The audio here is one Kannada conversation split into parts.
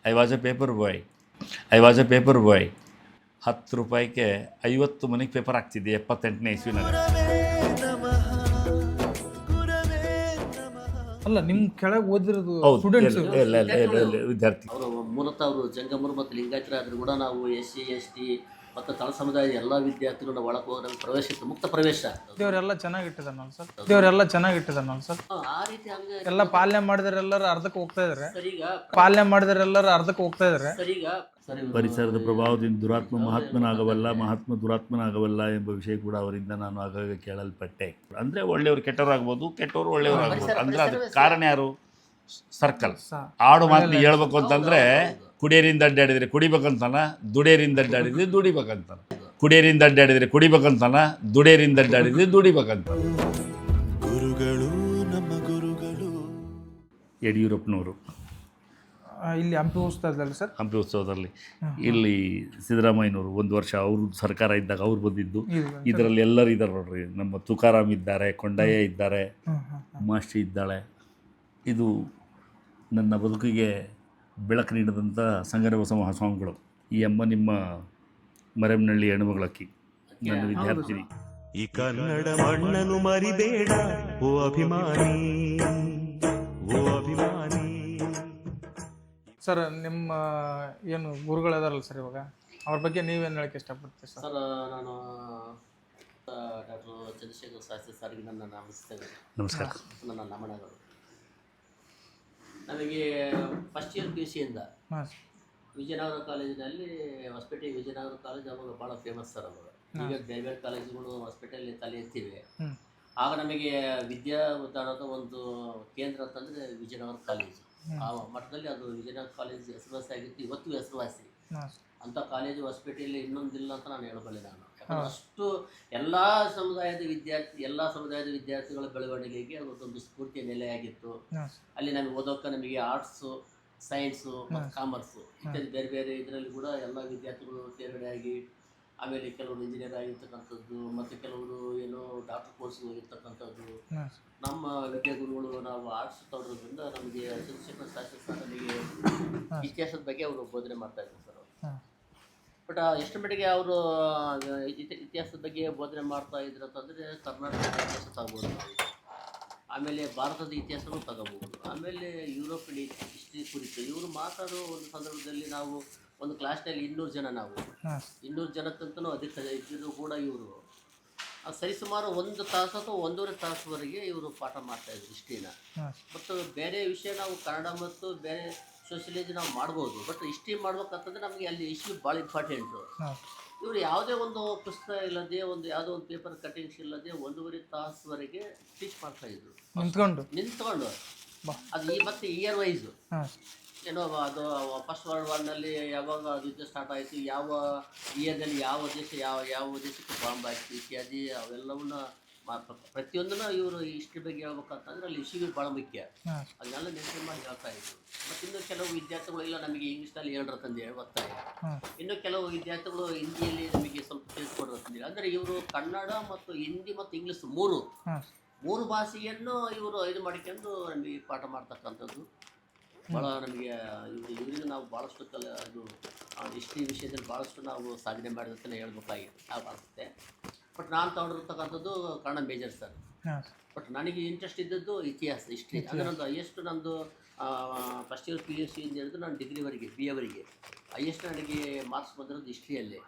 I was a paper boy. 10 ರೂಪಾಯಿಗೆ 50 ಮನೆಗೆ ಪೇಪರ್ ಹಾಕ್ತಿದ್ದೆ 78ನೇ ಇಸ್ವಿನಾಗ. ಅಲ್ಲ ನಿಮ್ಮ ಕೆಳಗೆ ಓದಿರೋದು ಹೌದು, ಸ್ಟೂಡೆಂಟ್ಸ್ ವಿದ್ಯಾರ್ಥಿ. ಅವರು ಮೂಲತಃ ಅವರು ಜಂಗಮರು ಮತ್ತು ಲಿಂಗಾಯತರಾದರೂ ಕೂಡ ನಾವು SC ST ಮತ್ತು ತಳ ಸಮುದಾಯದ ಎಲ್ಲ ವಿದ್ಯಾರ್ಥಿಗಳು ನಾವು ಒಳಗೆ ಹೋಗಿ ನಮಗೆ ಪ್ರವೇಶ ಇತ್ತು, ಮುಕ್ತ ಪ್ರವೇಶ. ದೇವರೆಲ್ಲ ಚೆನ್ನಾಗಿಟ್ಟಿದ್ದಾನಲ್ಲ ಸರ್, ದೇವರೆಲ್ಲ ಚೆನ್ನಾಗಿಟ್ಟಿದ್ದಾನಲ್ಲ ಸರ್. ಆ ರೀತಿ ಹಂಗೆ ಎಲ್ಲ ಪಾಲನೆ ಮಾಡಿದರೆಲ್ಲರೂ ಅರ್ಧಕ್ಕೆ ಹೋಗ್ತಾ ಇದಾರೆ, ಸರಿಗ ಪಾಲನೆ ಮಾಡಿದರೆಲ್ಲರೂ ಅರ್ಧಕ್ಕೆ ಹೋಗ್ತಾ ಇದಾರೆ. ಸರಿಗ ಸರಿ ಪರಿಸರದ ಪ್ರಭಾವದಿಂದ ದುರಾತ್ಮ ಮಹಾತ್ಮನಾಗಬಲ್ಲ, ಮಹಾತ್ಮ ದುರಾತ್ಮನಾಗಬಲ್ಲ ಎಂಬ ವಿಷಯ ಕೂಡ ಅವರಿಂದ ನಾನು ಆಗಾಗ ಕೇಳಲ್ಪಟ್ಟೆ. ಅಂದರೆ ಒಳ್ಳೆಯವರು ಕೆಟ್ಟವರಾಗ್ಬೋದು, ಕೆಟ್ಟವರು ಒಳ್ಳೆಯವರಾಗ್ಬೋದು. ಅಂದರೆ ಅದಕ್ಕೆ ಕಾರಣ ಯಾರು? ಸರ್ಕಲ್. ಆಡು ಮಾತನ್ನ ಹೇಳ್ಬೇಕು ಅಂತಂದರೆ ಕುಡಿಯರಿಂದ ಅಡ್ಡಾಡಿದರೆ ಕುಡಿಬೇಕಂತಾನ, ದುಡಿಯರಿಂದ ಅಡ್ಡಾಡಿದ್ರೆ ದುಡಿಬೇಕಂತಾನ. ಕುಡಿಯರಿಂದ ಅಡ್ಡಾಡಿದರೆ ಕುಡಿಬೇಕಂತಾನ, ದುಡಿಯರಿಂದ ಅಡ್ಡಾಡಿದ್ರೆ ದುಡಿಬೇಕಂತ. ಗುರುಗಳು ನಮ್ಮ ಗುರುಗಳು. ಯಡಿಯೂರಪ್ಪನವರು ಇಲ್ಲಿ ಹಂಪಿ ಉತ್ಸವದಲ್ಲಿ ಸರ್, ಹಂಪಿ ಉತ್ಸವದಲ್ಲಿ ಇಲ್ಲಿ ಸಿದ್ದರಾಮಯ್ಯನವರು 1 ವರ್ಷ ಅವರು ಸರ್ಕಾರ ಇದ್ದಾಗ ಅವ್ರು ಬಂದಿದ್ದು. ಇದರಲ್ಲಿ ಎಲ್ಲರೂ ಇದ್ದಾರೆ ನೋಡ್ರಿ. ನಮ್ಮ ತುಕಾರಾಮ್ ಇದ್ದಾರೆ, ಕೊಂಡಯ್ಯ ಇದ್ದಾರೆ, ಉಮಾಶ್ರೀ ಇದ್ದಾಳೆ. ಇದು ನನ್ನ ಬದುಕಿಗೆ ಬೆಳಕು ನೀಡಿದಂಥ ಸಂಗರಬಸ ಮಹಾಸ್ವಾಮಿಗಳು. ಈ ಅಮ್ಮ ನಿಮ್ಮ ಮರೆಮನಹಳ್ಳಿ ಹೆಣ್ಣುಮಗಳಕ್ಕಿ ನನ್ನ ವಿದ್ಯಾರ್ಥಿನಿ. ಈ ಕನ್ನಡ ಮಣ್ಣನ್ನು ಮರಿಬೇಡ ಓ ಅಭಿಮಾನಿ, ಓ ಅಭಿಮಾನಿ. ಸರ್ ನಿಮ್ಮ ಏನು ಗುರುಗಳಿದಾರಲ್ಲ ಸರ್, ಇವಾಗ ಅವ್ರ ಬಗ್ಗೆ ನೀವೇನು ಹೇಳಕ್ಕೆ ಇಷ್ಟಪಡ್ತೀರಿ ಸರ್? ಸರ್, ನಾನು ಡಾಕ್ಟರ್ ಚಂದ್ರಶೇಖರ್ ಶಾಸ್ತ್ರಿ ಸರ್ಗೆ ನನ್ನ ನಮಸ್ತೇನೆ. ನಮಸ್ಕಾರ. ನನ್ನ ನಮನಗಳು. ನಮಗೆ ಫಸ್ಟ್ ಇಯರ್ PUC ಇಂದ ಹಾಂ ವಿಜಯನಗರ ಕಾಲೇಜಿನಲ್ಲಿ ಹೊಸಪೇಟೆ ವಿಜಯನಗರ ಕಾಲೇಜ್ ಅವಾಗ ಭಾಳ ಫೇಮಸ್ ಸರ್. ಅವಾಗ ಈಗ ಬೇರೆ ಬೇರೆ ಕಾಲೇಜುಗಳು ಹೊಸಪೇಟೆಯಲ್ಲಿ ತಲೆ ಎತ್ತಿವೆ. ಆಗ ನಮಗೆ ವಿದ್ಯಾದಾನದ ಒಂದು ಕೇಂದ್ರ ಅಂತಂದರೆ ವಿಜಯನಗರ ಕಾಲೇಜು. ಆ ಮಟ್ಟದಲ್ಲಿ ಅದು ವಿಜಯನಗರ ಕಾಲೇಜ್ ಹೆಸರುವಾಸಿ ಆಗಿತ್ತು, ಇವತ್ತು ಹೆಸರುವಾಸಿ. ಅಂಥ ಕಾಲೇಜು ಹೊಸಪೇಟೆಯಲ್ಲಿ ಇನ್ನೊಂದಿಲ್ಲ ಅಂತ ನಾನು ಹೇಳಬಲ್ಲೆ. ನಾನು ಯಾಕಂದರೆ ಅಷ್ಟು ಎಲ್ಲ ಸಮುದಾಯದ ವಿದ್ಯಾರ್ಥಿಗಳ ಬೆಳವಣಿಗೆಗೆ ಅದೊಂದು ಸ್ಫೂರ್ತಿಯ ನೆಲೆಯಾಗಿತ್ತು. ಅಲ್ಲಿ ನಮಗೆ ಓದೋಕ್ಕೆ ನಮಗೆ ಆರ್ಟ್ಸು, ಸೈನ್ಸು ಮತ್ತು ಕಾಮರ್ಸು ಇತ್ಯಾದಿ ಬೇರೆ ಬೇರೆ ಇದರಲ್ಲಿ ಕೂಡ ಎಲ್ಲ ವಿದ್ಯಾರ್ಥಿಗಳು ತೇರ್ಗಡೆಯಾಗಿ, ಆಮೇಲೆ ಕೆಲವರು ಇಂಜಿನಿಯರ್ ಆಗಿರ್ತಕ್ಕಂಥದ್ದು ಮತ್ತು ಕೆಲವರು ಏನೋ ಡಾಕ್ಟರ್ ಕೋರ್ಸ್ಗೆ ಹೋಗಿರ್ತಕ್ಕಂಥದ್ದು. ನಮ್ಮ ವಿದ್ಯಾಗುರುಗಳು ನಾವು ಆರ್ಟ್ಸ್ ತಗೊಳ್ಳೋದ್ರಿಂದ ನಮಗೆ ಚಂದ್ರಶೇಖರ್ ಶಾಸ್ತ್ರಿ ಸರ್ ನಮಗೆ ಇತಿಹಾಸದ ಬಗ್ಗೆ ಅವರು ಬೋಧನೆ ಮಾಡ್ತಾಯಿದ್ರು ಸರ್. ಬಟ್ ಎಷ್ಟು ಮಟ್ಟಿಗೆ ಅವರು ಇತಿಹಾಸದ ಬಗ್ಗೆ ಬೋಧನೆ ಮಾಡ್ತಾ ಇದ್ರು ಅಂತಂದರೆ ಕರ್ನಾಟಕದ ಇತಿಹಾಸ ತಗೋಬೋದು ನಾವು, ಆಮೇಲೆ ಭಾರತದ ಇತಿಹಾಸನೂ ತಗೋಬೋದು, ಆಮೇಲೆ ಯುರೋಪಿಯನ್ ಹಿಸ್ಟ್ರಿ ಕುರಿತು ಇವರು ಮಾತಾಡೋ ಒಂದು ಸಂದರ್ಭದಲ್ಲಿ ನಾವು ಒಂದು ಕ್ಲಾಸ್ನಲ್ಲಿ 200 ಜನ, ನಾವು 200 ಜನಕ್ಕಂತಲೂ ಅಧಿಕ ಇದ್ದರೂ ಕೂಡ ಇವರು ಸರಿಸುಮಾರು 1 ತಾಸು ಅಥವಾ 1.5 ತಾಸುವರೆಗೆ ಇವರು ಪಾಠ ಮಾಡ್ತಾಯಿದ್ರು ಹಿಸ್ಟ್ರಿನ. ಮತ್ತು ಬೇರೆ ವಿಷಯ ನಾವು ಕನ್ನಡ ಮತ್ತು ಬೇರೆ ಸೋಷಿಯಲಜಿ ನಾವು ಮಾಡ್ಬೋದು, ಬಟ್ ಹಿಸ್ಟ್ರಿ ಮಾಡ್ಬೇಕಂತಂದರೆ ನಮಗೆ ಅಲ್ಲಿ ಹಿಸ್ಟ್ರಿ ಭಾಳ ಇಂಪಾರ್ಟೆಂಟು. ಇವರು ಯಾವುದೇ ಒಂದು ಪುಸ್ತಕ ಇಲ್ಲದೆ, ಒಂದು ಯಾವುದೋ ಒಂದು ಪೇಪರ್ ಕಟಿಂಗ್ಸ್ ಇಲ್ಲದೆ 1.5 ತಾಸುವರೆಗೆ ಟೀಚ್ ಮಾಡ್ತಾಯಿದ್ರು ನಿಂತ್ಕೊಂಡು. ಅದು ಮತ್ತು ಇಯರ್ ವೈಸು ಏನೋ ಅದು ಫಸ್ಟ್ ವರ್ಲ್ಡ್ ವಾರ್ನಲ್ಲಿ ಯಾವಾಗ ಯುದ್ಧ ಸ್ಟಾರ್ಟ್ ಆಯಿತು, ಯಾವ ಇಯರ್ನಲ್ಲಿ ಯಾವ ದೇಶ ಯಾವ ದೇಶಕ್ಕೆ ಬಾಂಬ್ ಆಯಿತು ಇತ್ಯಾದಿ ಅವೆಲ್ಲವನ್ನ ಪ್ರತಿಯೊಂದನ್ನು ಇವರು ಹಿಸ್ಟ್ರಿ ಬಗ್ಗೆ ಹೇಳ್ಬೇಕಂತಂದ್ರೆ ಅಲ್ಲಿ ಹಿಸ್ಟ್ರಿ ಭಾಳ ಮುಖ್ಯ. ಅದನ್ನೆಲ್ಲ ನೆನಪು ಮಾಡಿ ಹೇಳ್ತಾ ಇದ್ರು. ಮತ್ತು ಇನ್ನು ಕೆಲವು ವಿದ್ಯಾರ್ಥಿಗಳು ಇಲ್ಲ ನಮಗೆ ಇಂಗ್ಲೀಷ್ನಲ್ಲಿ ಹೇಳ್ರ ತಂದೇಳಿ ಒತ್ತಾಯ, ಇನ್ನು ಕೆಲವು ವಿದ್ಯಾರ್ಥಿಗಳು ಹಿಂದಿಯಲ್ಲಿ ನಮಗೆ ಸ್ವಲ್ಪ ತಿಳಿಸ್ಕೊಡ್ರ ತಂದೇಳಿ. ಅಂದರೆ ಇವರು ಕನ್ನಡ ಮತ್ತು ಹಿಂದಿ ಮತ್ತು ಇಂಗ್ಲೀಷ್ ಮೂರು ಭಾಷೆಯನ್ನು ಇವರು ಇದು ಮಾಡಿಕೊಂಡು ನಮಗೆ ಪಾಠ ಮಾಡ್ತಕ್ಕಂಥದ್ದು ಭಾಳ ನಮಗೆ ಇವರಿಂದ ನಾವು ಭಾಳಷ್ಟು ಇದು ಹಿಸ್ಟ್ರಿ ವಿಷಯದಲ್ಲಿ ಭಾಳಷ್ಟು ನಾವು ಸಾಧನೆ ಮಾಡಿದಂತಲೇ ಹೇಳ್ಬೇಕಾಗುತ್ತೆ. ಬಟ್ ನಾನು ತಗೊಂಡಿರ್ತಕ್ಕಂಥದ್ದು ಕನ್ನಡ ಮೇಜರ್ ಸರ್. ಬಟ್ ನನಗೆ ಇಂಟ್ರೆಸ್ಟ್ ಇದ್ದದ್ದು ಇತಿಹಾಸ, ಹಿಸ್ಟ್ರಿ. ಅಂದರೆ ನಂದು ಹೈಯೆಸ್ಟ್ ನಂದು ಫಸ್ಟ್ ಇಯರ್ PUC ಇಂದ ಹಿಡಿದು ನಾನು ಡಿಗ್ರಿವರೆಗೆ BA ಹೈಯೆಸ್ಟ್ ನನಗೆ ಮಾರ್ಕ್ಸ್ ಬಂದಿರೋದು ಹಿಸ್ಟ್ರಿಯಲ್ಲೇ.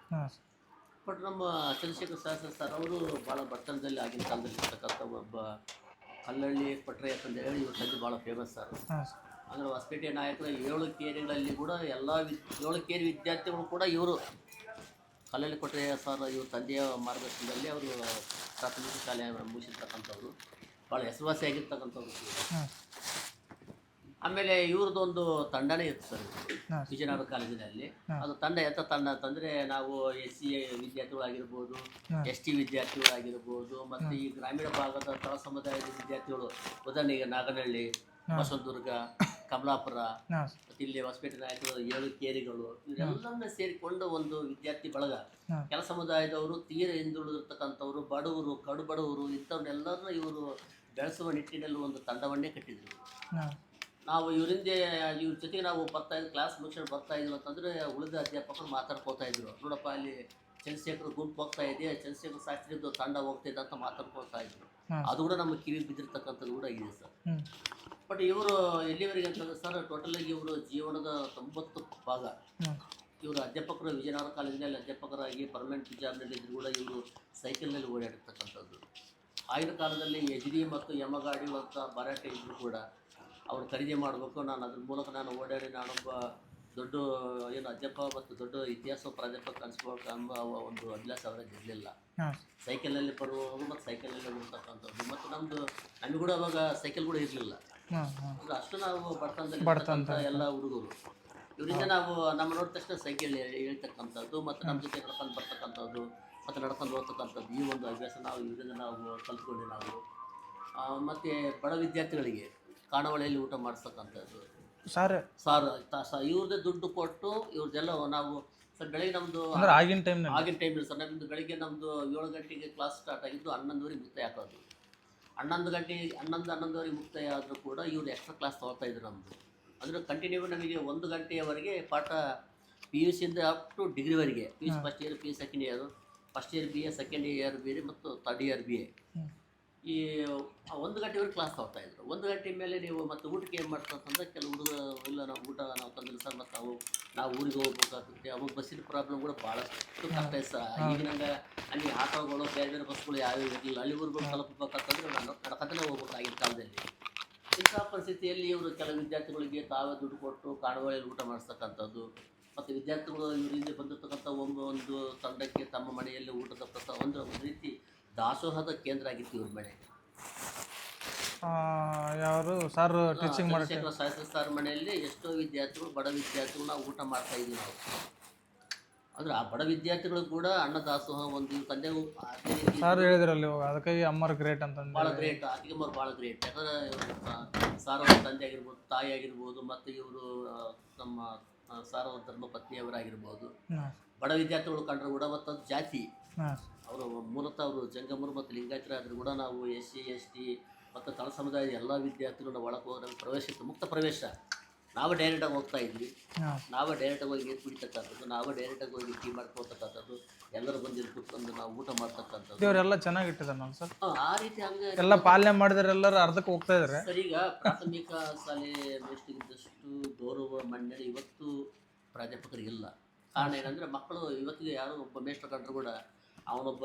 ಬಟ್ ನಮ್ಮ ಚಂದ್ರಶೇಖರ್ ಶಾಸ್ತ್ರಿ ಸರ್ ಅವರು ಭಾಳ ಬಡತನದಲ್ಲಿ ಆಗಿನ ಕಾಲದಲ್ಲಿ ಇರ್ತಕ್ಕಂಥ ಒಬ್ಬ ಕಲ್ಲಳ್ಳಿ ಪಟ್ರಯ್ಯ ಅಂತ ಹೇಳಿ ಇವ್ರ ತಂದೆ ಭಾಳ ಫೇಮಸ್ ಸರ್. ಅಂದರೆ ಹೊಸಪೇಟೆ ನಾಯಕರ 7 ಕೇರಿಗಳಲ್ಲಿ ಕೂಡ ಎಲ್ಲ 7 ಕೇರಿ ವಿದ್ಯಾರ್ಥಿಗಳು ಕೂಡ ಇವರು ಕಲ್ಲಳ್ಳಿ ಕೊಟ್ರೆ ಸರ್ ಇವ್ರ ತಂದೆಯ ಮಾರ್ಗದರ್ಶನದಲ್ಲಿ ಅವರು ಪ್ರಾಥಮಿಕ ಶಾಲೆ ಮುಗಿಸಿರ್ತಕ್ಕಂಥವ್ರು, ಭಾಳ ಹೆಸರುವಾಸಿ ಆಗಿರ್ತಕ್ಕಂಥವ್ರು. ಆಮೇಲೆ ಇವ್ರದ್ದೊಂದು ತಂಡನೇ ಇತ್ತು ಸರ್ ವಿಜಯನಗರ ಕಾಲೇಜಿನಲ್ಲಿ. ಅದು ತಂಡ ತಂಡ ಅಂತಂದರೆ ನಾವು SC ವಿದ್ಯಾರ್ಥಿಗಳಾಗಿರ್ಬೋದು, ST ವಿದ್ಯಾರ್ಥಿಗಳಾಗಿರ್ಬೋದು, ಮತ್ತು ಈ ಗ್ರಾಮೀಣ ಭಾಗದ ತಳ ಸಮುದಾಯದ ವಿದ್ಯಾರ್ಥಿಗಳು, ಉದಾಹರಣೆಗೆ ನಾಗನಹಳ್ಳಿ, ಬಸವದುರ್ಗ, ಕಮಲಾಪುರ, ಮತ್ತು ಇಲ್ಲಿ ಹೊಸಪೇಟೆ ನಾಯಕರು 7 ಕೇರಿಗಳು ಇವರೆಲ್ಲರನ್ನ ಸೇರಿಕೊಂಡು ಒಂದು ವಿದ್ಯಾರ್ಥಿ ಬಳಗ. ಕೆಲ ಸಮುದಾಯದವರು, ತೀರ ಹಿಂದುಳಿದಿರ್ತಕ್ಕಂಥವ್ರು, ಬಡವರು, ಕಡು ಬಡವರು ಇಂಥವ್ರನ್ನೆಲ್ಲರನ್ನ ಇವರು ಬೆಳೆಸುವ ನಿಟ್ಟಿನಲ್ಲಿ ಒಂದು ತಂಡವನ್ನೇ ಕಟ್ಟಿದರು. ನಾವು ಇವರಿಂದ ಇವ್ರ ಜೊತೆಗೆ ನಾವು ಬರ್ತಾ ಇದ್ವಿ, ಕ್ಲಾಸ್ ಮುಗಿಸ್ಕೊಂಡು ಬರ್ತಾ ಇದ್ವಿ ಅಂತಂದರೆ ಉಳಿದ ಅಧ್ಯಾಪಕರು ಮಾತಾಡ್ಕೋತಾ ಇದ್ರು. ನೋಡಪ್ಪ ಅಲ್ಲಿ ಚಂದ್ರಶೇಖರ್ ಗುಂಪು ಹೋಗ್ತಾ ಇದೆ, ಚಂದ್ರಶೇಖರ್ ಶಾಸ್ತ್ರಿದ್ದು ತಂಡ ಹೋಗ್ತಿದೆ ಅಂತ ಮಾತಾಡ್ಕೊಳ್ತಾ ಇದ್ರು. ಅದು ಕೂಡ ನಮ್ಮ ಕಿವಿಗೆ ಬಿದ್ದಿರ್ತಕ್ಕಂಥದ್ದು ಕೂಡ ಇದೆ ಸರ್. ಬಟ್ ಇವರು ಎಲ್ಲಿವರೆಗೆ ಅಂತಂದ್ರೆ ಸರ್, ಟೋಟಲಾಗಿ ಇವರು ಜೀವನದ 90 ಭಾಗ ಇವರು ಅಧ್ಯಾಪಕರು ವಿಜಯನಗರ ಕಾಲೇಜಿನಲ್ಲಿ ಅಧ್ಯಾಪಕರಾಗಿ ಪರ್ಮನೆಂಟ್ ಜಾಬ್ನಲ್ಲಿ ಇದ್ರು ಕೂಡ ಇವರು ಸೈಕಲ್ನಲ್ಲಿ ಓಡಾಡಿರ್ತಕ್ಕಂಥದ್ದು. ಆಗಿನ ಕಾಲದಲ್ಲಿ HD ಮತ್ತು ಯಮಗಾಡಿ ಅಂತ ಮಾರಾಟ ಇದ್ರು ಕೂಡ ಅವ್ರು ಖರೀದಿ ಮಾಡಬೇಕು, ನಾನು ಅದ್ರ ಮೂಲಕ ನಾನು ಓಡಾಡಿ ನಾನೊಬ್ಬ ದೊಡ್ಡ ಏನು ಅಧ್ಯಾಪಕ ಮತ್ತು ದೊಡ್ಡ ಇತಿಹಾಸ ಪ್ರಾಧ್ಯಾಪಕ ಅನಿಸ್ಬೇಕು ಅನ್ನೋ ಒಂದು ಅಭಿಲಾಷ ಅವರಿಗೆ ಇರಲಿಲ್ಲ. ಸೈಕಲಲ್ಲಿ ಬರುವವರು ಮತ್ತು ಸೈಕಲಲ್ಲಿ ಬರ್ತಕ್ಕಂಥದ್ದು. ಮತ್ತು ನಮಗೆ ಕೂಡ ಅವಾಗ ಸೈಕಲ್ ಕೂಡ ಇರಲಿಲ್ಲ. ಅಂದರೆ ಅಷ್ಟು ನಾವು ಬಡತನದಲ್ಲಿ ಎಲ್ಲ ಹುಡುಗರು ಇವರಿಂದ ನಾವು ನಮ್ಮ ನೋಡಿದ ತಕ್ಷಣ ಸೈಕಲ್ ಹೇಳ್ತಕ್ಕಂಥದ್ದು ಮತ್ತು ನಮ್ಮ ಜೊತೆ ನಡ್ಕೊಂಡು ಬರ್ತಕ್ಕಂಥದ್ದು ಮತ್ತು ನಡ್ಕೊಂಡು ಹೋಗ್ತಕ್ಕಂಥದ್ದು ಈ ಒಂದು ಅಭ್ಯಾಸ ನಾವು ಇವರಿಂದ ನಾವು ಕಲ್ತ್ಕೊಂಡ್ವಿ ನಾವು. ಮತ್ತು ಬಡ ವಿದ್ಯಾರ್ಥಿಗಳಿಗೆ ಖಾನಾವಳಿಯಲ್ಲಿ ಊಟ ಮಾಡಿಸ್ತಕ್ಕಂಥದ್ದು, ಸಾರು ಇವ್ರದ್ದೇ ದುಡ್ಡು ಕೊಟ್ಟು ಇವ್ರದ್ದೆಲ್ಲ ನಾವು ಸರ್ ಬೆಳಗ್ಗೆ ನಮ್ಮದು ಆಗಿನ ಟೈಮ್ ಸರ್, ನಮ್ಮದು ಬೆಳಗ್ಗೆ ನಮ್ಮದು 7 ಗಂಟೆಗೆ ಕ್ಲಾಸ್ ಸ್ಟಾರ್ಟ್ ಆಗಿದ್ದು 11:30 ಮುಕ್ತಾಯ ಹಾಕೋದು. 11:11:30 ಮುಕ್ತಾಯ ಆದರೂ ಕೂಡ ಇವರು ಎಕ್ಸ್ಟ್ರಾ ಕ್ಲಾಸ್ ತೊಗೊಳ್ತಾ ಇದ್ರು ನಮ್ಮದು. ಅಂದರೆ ಕಂಟಿನ್ಯೂ ನಮಗೆ 1 ಗಂಟೆಯವರೆಗೆ ಪಾಠ PUC ಇಂದ ಅಪ್ ಟು ಡಿಗ್ರಿವರೆಗೆ, PUC first year, PUC second year, first year BA, second year BA ಮತ್ತು ಥರ್ಡ್ ಇಯರ್ BA. ಈ 1 ಗಂಟೆವರೆಗೆ ಕ್ಲಾಸ್ ತೊಗೊಳ್ತಾಯಿದ್ರು. 1 ಗಂಟೆ ಮೇಲೆ ನೀವು ಮತ್ತು ಊಟಕ್ಕೆ ಏನು ಮಾಡ್ತಂತಂದ್ರೆ ಕೆಲವು ಹುಡುಗರು ಇಲ್ಲ ನಾವು ಊಟ ನಾವು ತಂದಿಲ್ಲ ಸರ್, ಮತ್ತು ನಾವು ಊರಿಗೆ ಹೋಗ್ಬೇಕಾಗ್ತದೆ. ಅವಾಗ ಬಸ್ಸಿನ ಪ್ರಾಬ್ಲಮ್ ಕೂಡ ಭಾಳಷ್ಟು ಕಷ್ಟ ಇದೆ ಸರ್. ಈಗಿನಂಗೆ ಅಲ್ಲಿ ಆಟೋಗಳು ಬೇರೆ ಬಸ್ಗಳು ಯಾವ್ಯಾವ ಇರಲಿಲ್ಲ. ಅಲ್ಲಿ ಊರುಗಳು ತಲುಪಬೇಕಂತಂದ್ರೆ ನಡ್ಕಂತಲೇ ಹೋಗ್ಬೇಕು ಆಗಿನ ಕಾಲದಲ್ಲಿ. ಇಂಥ ಪರಿಸ್ಥಿತಿಯಲ್ಲಿ ಇವರು ಕೆಲವು ವಿದ್ಯಾರ್ಥಿಗಳಿಗೆ ತಾವೇ ದುಡ್ಡು ಕೊಟ್ಟು ಖಾನಾವಳಿಯಲ್ಲಿ ಊಟ ಮಾಡಿಸ್ತಕ್ಕಂಥದ್ದು ಮತ್ತು ವಿದ್ಯಾರ್ಥಿಗಳು ಇವರಿಂದ ಬಂದಿರತಕ್ಕಂಥ ಒಂದು ತಂಡಕ್ಕೆ ತಮ್ಮ ಮನೆಯಲ್ಲಿ ಊಟದ ಒಂದು ರೀತಿ ದಾಸೋಹದ ಕೇಂದ್ರ ಆಗಿತ್ತು ಇವ್ರ ಮನೆ. ಯಾರು sir teaching Chandrashekhara Shastri sir ಮನೆಯಲ್ಲಿ ಎಷ್ಟೋ ವಿದ್ಯಾರ್ಥಿಗಳು, ಬಡ ವಿದ್ಯಾರ್ಥಿಗಳು ನಾವು ಊಟ ಮಾಡ್ತಾ ಇದ್ವಿ ನಾವು. ಅಂದ್ರೆ ಆ ಬಡ ವಿದ್ಯಾರ್ಥಿಗಳು ಕೂಡ ಅನ್ನ ದಾಸೋಹ ಒಂದು ತಂದೆ ಸರ್ ಹೇಳಿದ್ರಲ್ಲಿ ಅದಕ್ಕಾಗಿ ಅಮ್ಮರು ಗ್ರೇಟ್ ಅಂತ ಭಾಳ ಗ್ರೇಟ್, ಅತ್ತಿಗೆಮ್ಮರು ಭಾಳ ಗ್ರೇಟ್. ಯಾಕಂದ್ರೆ ಸಾರ್ ಅವ್ರ ತಂದೆ ಆಗಿರ್ಬೋದು, ತಾಯಿ ಆಗಿರ್ಬೋದು, ಮತ್ತು ಇವರು ನಮ್ಮ ಸಾರ್ ಅವ್ರ ಧರ್ಮಪತ್ನಿಯವರಾಗಿರ್ಬೋದು. ಬಡ ವಿದ್ಯಾರ್ಥಿಗಳು ಕಂಡ್ರೆ ಕೂಡ ಮತ್ತು ಜಾತಿ ಅವರು ಮೂಲತಃ ಅವರು ಜಂಗಮರು ಮತ್ತು ಲಿಂಗಾಯತರಾದರೂ ಕೂಡ ನಾವು SC ST ಮತ್ತು ತಳ ಸಮುದಾಯದ ಎಲ್ಲ ವಿದ್ಯಾರ್ಥಿಗಳನ್ನ ಒಳಗೆ ಹೋಗಿ ನಮಗೆ ಪ್ರವೇಶ ಇತ್ತು, ಮುಕ್ತ ಪ್ರವೇಶ. ನಾವು ಡೈರೆಕ್ಟಾಗಿ ಹೋಗ್ತಾ ಇದ್ವಿ, ನಾವೇ ಡೈರೆಕ್ಟಾಗಿ ಹೋಗಿ ನೀರು ಕುಡಿತಕ್ಕಂಥದ್ದು, ನಾವೇ ಡೈರೆಕ್ಟಾಗಿ ಹೋಗಿ ಟೀ ಮಾಡ್ಕೊಳ್ತಕ್ಕಂಥದ್ದು, ಎಲ್ಲರೂ ಬಂದಿದ್ದು ಕೂತ್ಕೊಂಡು ನಾವು ಊಟ ಮಾಡ್ತಕ್ಕಂಥದ್ದು. ಇವರೆಲ್ಲ ಚೆನ್ನಾಗಿಟ್ಟಿದ್ದಾರೆ ಸರ್. ಆ ರೀತಿ ಹಂಗೆ ಎಲ್ಲ ಪಾಲನೆ ಮಾಡಿದ್ರೆ ಎಲ್ಲರೂ ಅರ್ಧಕ್ಕೆ ಹೋಗ್ತಾ ಇದ್ದಾರೆ ಸರ್. ಈಗ ಪ್ರಾಥಮಿಕ ಶಾಲೆ ಮೇಷ್ಟಿಗಿದ್ದಷ್ಟು ಗೌರವ ಮನ್ನಣೆ ಇವತ್ತು ಪ್ರಾಧ್ಯಾಪಕರಿಗಿಲ್ಲ. ಕಾರಣ ಏನಂದರೆ ಮಕ್ಕಳು ಇವತ್ತಿಗೆ ಯಾರೋ ಒಬ್ಬ ಮೇಷ್ಟ್ರ ಕಂಡ್ರು ಕೂಡ ಅವನೊಬ್ಬ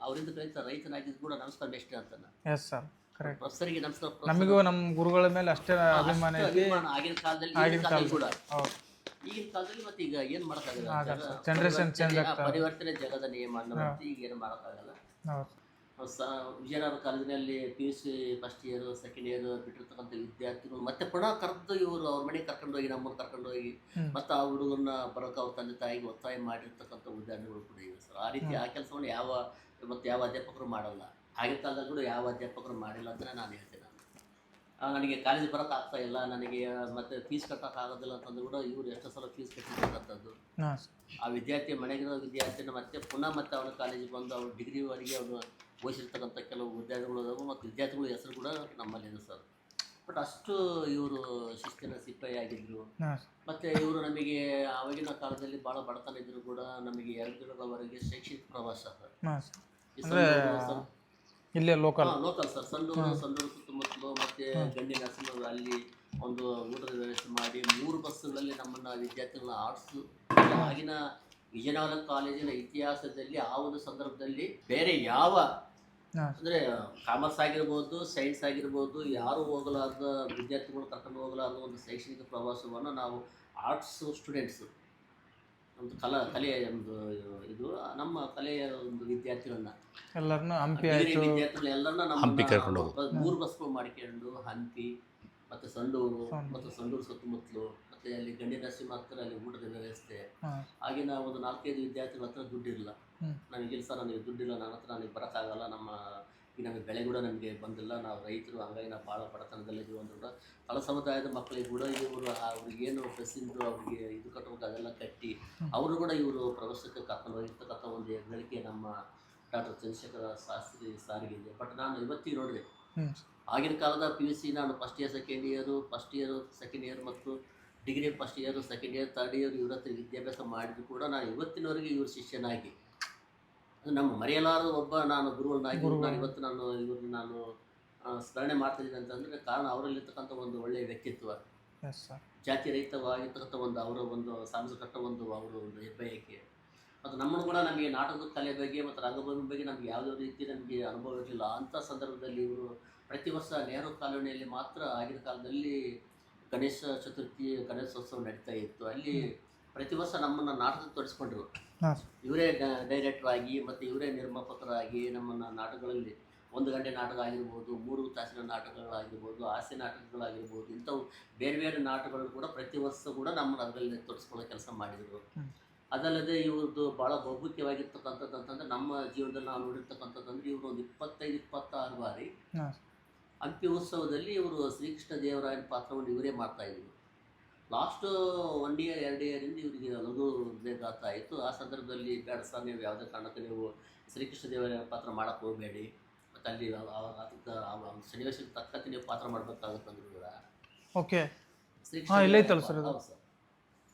ಅವರಿಂದ ಕಲಿತ ರೈತನಾಗಿದ್ದು ಕೂಡ ನಮಸ್ಕಾರ ಮೇಷ್ಟ್ರೆ ಅಂತಾನೆ. Yes sir, correct. ಪ್ರೊಫೆಸರಿಗೆ ನಮಸ್ಕಾರ. ನಮಗೂ ನಮ್ಮ ಗುರುಗಳ ಮೇಲೆ ಅಷ್ಟೇ ಅಭಿಮಾನ ಐತಿ ಆಗಿನ ಕಾಲದಲ್ಲಿ ಕೂಡ. ಈಗಿನ ಕಾಲದಲ್ಲಿ ಮತ್ತೆ ಈಗ ಏನು ಮಾಡೋಕ್ಕಾಗಲ್ಲ, ಜನರೇಷನ್ ಚೇಂಜ್ ಆಗ್ತದೆ, ಪರಿವರ್ತನೆ ಜಗದ ನಿಯಮ ಅನ್ನೋ ಈಗ ಏನು ಮಾಡೋಕ್ಕಾಗಲ್ಲ. ವಿಜಯನಗರ ಕಾಲೇಜಿನಲ್ಲಿ PUC first year, second year ಬಿಟ್ಟಿರ್ತಕ್ಕಂಥ ವಿದ್ಯಾರ್ಥಿಗಳು ಮತ್ತೆ ಪುನಃ ಕರೆದು ಇವರು ಅವ್ರ ಮನೆಗೆ ಕರ್ಕೊಂಡೋಗಿ ನಮ್ಮನ್ನು ಕರ್ಕೊಂಡೋಗಿ ಮತ್ತು ಆ ಹುಡುಗರನ್ನ ಬರೋಕೆ ಅವ್ರ ತಂದೆ ತಾಯಿಗೆ ಒತ್ತಾಯ ಮಾಡಿರ್ತಕ್ಕಂಥ ಉದಾಹರಣೆಗಳು ಕೂಡ ಇವೆ ಸರ್. ಆ ರೀತಿ ಆ ಕೆಲಸವನ್ನು ಯಾವ ಅಧ್ಯಾಪಕರು ಮಾಡಲ್ಲ. ಆಗಿನ ಕಾಲದಲ್ಲಿ ಕೂಡ ಯಾವ ಅಧ್ಯಾಪಕರು ಮಾಡಿಲ್ಲ ಅಂತಲೇ ನಾನು ಹೇಳ್ತೇನೆ. ನನಗೆ ಕಾಲೇಜಿಗೆ ಬರೋಕೆ ಆಗ್ತಾ ಇಲ್ಲ, ನನಗೆ ಮತ್ತೆ ಫೀಸ್ ಕಟ್ಟೋಕೆ ಆಗೋದಿಲ್ಲ ಅಂತಂದ್ರೆ ಕೂಡ ಇವರು ಎಷ್ಟು ಸಲ ಫೀಸ್ ಕಟ್ಟಿರ್ತಕ್ಕಂಥದ್ದು. ಆ ವಿದ್ಯಾರ್ಥಿ ಮನೆಗಿರೋ ವಿದ್ಯಾರ್ಥಿನ ಮತ್ತೆ ಪುನಃ ಮತ್ತೆ ಅವನ ಕಾಲೇಜಿಗೆ ಬಂದು ಅವ್ರ ಡಿಗ್ರಿವರೆಗೆ ಅವನು ಓದಿಸಿರ್ತಕ್ಕಂಥ ಕೆಲವು ವಿದ್ಯಾರ್ಥಿಗಳು ಅದಾವೆ ಮತ್ತು ವಿದ್ಯಾರ್ಥಿಗಳ ಹೆಸರು ಕೂಡ ನಮ್ಮಲ್ಲಿದೆ ಸರ್. ಬಟ್ ಅಷ್ಟು ಇವರು ಶಿಸ್ತಿನ ಸಿಪಾಯಿ ಆಗಿದ್ದರು. ಮತ್ತು ಇವರು ನಮಗೆ ಆವಾಗಿನ ಕಾಲದಲ್ಲಿ ಭಾಳ ಬಡತನ ಇದ್ದರೂ ಕೂಡ ನಮಗೆ 2 ದಿನಗಳವರೆಗೆ ಶೈಕ್ಷಣಿಕ ಪ್ರವಾಸ ಸರ್. ಇಲ್ಲೇ ಲೋಕಲ್ ಸರ್. ಸಂಡೂರು ಸುತ್ತಮುತ್ತಲು ಮತ್ತು ಗಂಡಿ ನರಸಿಂಹ ಅಲ್ಲಿ ಒಂದು ಊಟದ ವ್ಯವಸ್ಥೆ ಮಾಡಿ 3 ಬಸ್ಸುಗಳಲ್ಲಿ ನಮ್ಮನ್ನು ವಿದ್ಯಾರ್ಥಿಗಳನ್ನ ಆಡಿಸು. ಆಗಿನ ವಿಜಯನಗರ ಕಾಲೇಜಿನ ಇತಿಹಾಸದಲ್ಲಿ ಆ ಒಂದು ಸಂದರ್ಭದಲ್ಲಿ ಬೇರೆ ಯಾವ ಅಂದರೆ ಕಾಮರ್ಸ್ ಆಗಿರ್ಬೋದು, ಸೈನ್ಸ್ ಆಗಿರ್ಬೋದು, ಯಾರು ಹೋಗಲಾರ್ದ ವಿದ್ಯಾರ್ಥಿಗಳು ಕರ್ಕೊಂಡು ಹೋಗಲಾರ್ದ ಒಂದು ಶೈಕ್ಷಣಿಕ ಪ್ರವಾಸವನ್ನು ನಾವು ಆರ್ಟ್ಸ್ ಸ್ಟೂಡೆಂಟ್ಸು ಒಂದು ಕಲೆಯ ಒಂದು ಇದು ನಮ್ಮ ಕಲೆಯ ಒಂದು ವಿದ್ಯಾರ್ಥಿಗಳನ್ನ ವಿದ್ಯಾರ್ಥಿಗಳು ಎಲ್ಲರನ್ನ ನಮ್ಮ 3 ಬಸ್ಗಳು ಮಾಡಿಕೊಂಡು ಹಂಪಿ ಮತ್ತು ಸಂಡೂರು ಮತ್ತು ಸಂಡೂರು ಸುತ್ತಮುತ್ತಲು ಮತ್ತು ಅಲ್ಲಿ ಗಂಡಿ ನರಸಿಂಹ ಹತ್ತಿರ ಅಲ್ಲಿ ಊಟದ ವ್ಯವಸ್ಥೆ. ಆಗಿನ ಒಂದು 4-5 ವಿದ್ಯಾರ್ಥಿಗಳ ಹತ್ರ ದುಡ್ಡಿಲ್ಲ. ನನಗಿಲ್ಲ ಸರ್, ನನಗೆ ದುಡ್ಡಿಲ್ಲ, ನನ್ನ ಹತ್ರ ನನಗೆ ಬರೋಕ್ಕಾಗಲ್ಲ, ಈಗ ನಮಗೆ ಬೆಳೆ ಕೂಡ ನಮಗೆ ಬಂದಿಲ್ಲ, ನಾವು ರೈತರು, ಹಂಗಾಗಿ ನಾವು ಭಾಳ ಬಡತನದಲ್ಲಿದ್ದೀವಿ ಅಂದ್ರೂ ತಳ ಸಮುದಾಯದ ಮಕ್ಕಳಿಗೆ ಕೂಡ ಇವರು ಅವ್ರಿಗೇನು ಡ್ರೆಸ್ಸಿಂದು ಅವ್ರಿಗೆ ಇದು ಕಟ್ಟಬೇಕು ಅದೆಲ್ಲ ಕಟ್ಟಿ ಅವರು ಕೂಡ ಇವರು ಪ್ರವಾಸಕ್ಕೆ ಕರ್ಕೊಂಡು ಹೋಗಿರ್ತಕ್ಕಂಥ ಒಂದು ಹೆಗ್ಗಳಿಕೆ ನಮ್ಮ ಡಾಕ್ಟರ್ ಚಂದ್ರಶೇಖರ ಶಾಸ್ತ್ರಿ ಸಾರಿಗೆ ಇದೆ. ಬಟ್ ನಾನು ಇವತ್ತಿಗೆ ನೋಡಿದೆ ಆಗಿನ ಕಾಲದ PUC ನಾನು ಫಸ್ಟ್ ಇಯರ್ ಸೆಕೆಂಡ್ ಇಯರ್ ಮತ್ತು degree first year second year third year ಇವ್ರ ಹತ್ರ ವಿದ್ಯಾಭ್ಯಾಸ ಮಾಡಿದ್ರು ಕೂಡ ನಾನು ಇವತ್ತಿನವರೆಗೆ ಇವ್ರ ಶಿಷ್ಯನಾಗಿ ಅದು ನಮ್ಮ ಮರೆಯಲಾರದ ಒಬ್ಬ ನಾನು ಗುರುಗಳನ್ನಾಗಿ ನಾನು ಇವತ್ತು ನಾನು ಸ್ಮರಣೆ ಮಾಡ್ತಾಯಿದ್ದೀನಿ ಅಂತಂದರೆ ಕಾರಣ ಅವರಲ್ಲಿರ್ತಕ್ಕಂಥ ಒಂದು ಒಳ್ಳೆಯ ವ್ಯಕ್ತಿತ್ವ, ಎಸ್ ಸರ್. ಜಾತಿ ರಹಿತವಾಗಿರ್ತಕ್ಕಂಥ ಒಂದು ಅವರ ಒಂದು ಸಾಂಸ್ಕೃತಿಕ ಅವರ ಒಂದು ಹೆಬ್ಬಯಕೆ. ಮತ್ತು ನಮ್ಮನ್ನು ಕೂಡ ನಮಗೆ ನಾಟಕದ ಕಲೆ ಬಗ್ಗೆ ಮತ್ತು ರಂಗಭೂಮಿ ಬಗ್ಗೆ ನಮಗೆ ಯಾವುದೇ ರೀತಿ ನಮಗೆ ಅನುಭವ ಇರಲಿಲ್ಲ. ಅಂಥ ಸಂದರ್ಭದಲ್ಲಿ ಇವರು ಪ್ರತಿ ವರ್ಷ ನೆಹರು ಕಾಲೋನಿಯಲ್ಲಿ ಮಾತ್ರ ಆಗಿನ ಕಾಲದಲ್ಲಿ ಗಣೇಶ ಚತುರ್ಥಿ ಗಣೇಶೋತ್ಸವ ನಡೀತಾ ಇತ್ತು. ಅಲ್ಲಿ ಪ್ರತಿ ವರ್ಷ ನಮ್ಮನ್ನು ನಾಟಕ ತೊಡಸ್ಕೊಂಡ್ರು. ಇವರೇ ಡೈರೆಕ್ಟರ್ ಆಗಿ ಮತ್ತು ಇವರೇ ನಿರ್ಮಾಪಕರಾಗಿ ನಮ್ಮನ್ನು ನಾಟಕಗಳಲ್ಲಿ 1 ಗಂಟೆ ನಾಟಕ ಆಗಿರ್ಬೋದು, 3 ತಾಸಿನ ನಾಟಕಗಳಾಗಿರ್ಬೋದು, ಹಾಸ್ಯ ನಾಟಕಗಳಾಗಿರ್ಬೋದು, ಇಂಥವು ಬೇರೆ ಬೇರೆ ನಾಟಕಗಳು ಕೂಡ ಪ್ರತಿ ವರ್ಷ ಕೂಡ ನಮ್ಮನ್ನು ಅದರಲ್ಲಿ ತೊಡಸ್ಕೊಳ್ಳೋ ಕೆಲಸ ಮಾಡಿದರು. ಅದಲ್ಲದೆ ಇವ್ರದ್ದು ಭಾಳ ಬಹುಮುಖ್ಯವಾಗಿರ್ತಕ್ಕಂಥದ್ದು ಅಂತಂದರೆ ನಮ್ಮ ಜೀವನದಲ್ಲಿ ನಾವು ನೋಡಿರ್ತಕ್ಕಂಥದ್ದಂದ್ರೆ ಇವರು ಒಂದು 25-26 ಬಾರಿ ಹಂಪಿ ಉತ್ಸವದಲ್ಲಿ ಇವರು ಶ್ರೀಕೃಷ್ಣ ದೇವರಾಯನ ಪಾತ್ರವನ್ನು ಇವರೇ ಮಾಡ್ತಾಯಿದ್ರು. ಲಾಸ್ಟು 1 ಇಯರ್ 2 ಇಯರಿಂದ ಇವರಿಗೆ ಲಘು ಬೇಗಾತ ಆಯಿತು. ಆ ಸಂದರ್ಭದಲ್ಲಿ ಬೇಡ ಸರ್, ನೀವು ಯಾವುದೇ ಕಾರಣಕ್ಕೆ ನೀವು ಶ್ರೀಕೃಷ್ಣ ದೇವರಾಯನ ಪಾತ್ರ ಮಾಡೋಕ್ಕೆ ಹೋಗಬೇಡಿ, ಮತ್ತು ಅಲ್ಲಿ ಅದಕ್ಕೆ ಸನ್ನಿವೇಶಕ್ಕೆ ತಕ್ಕಂತೆ ನೀವು ಪಾತ್ರ ಮಾಡಬೇಕಾಗುತ್ತಂದ್ರು ಕೂಡ. ಓಕೆ, ಶ್ರೀಕೃಷ್ಣ ಇಲ್ಲೈತಲ್ಲ ಸರ್ ಅದು. ಹೌದು ಸರ್.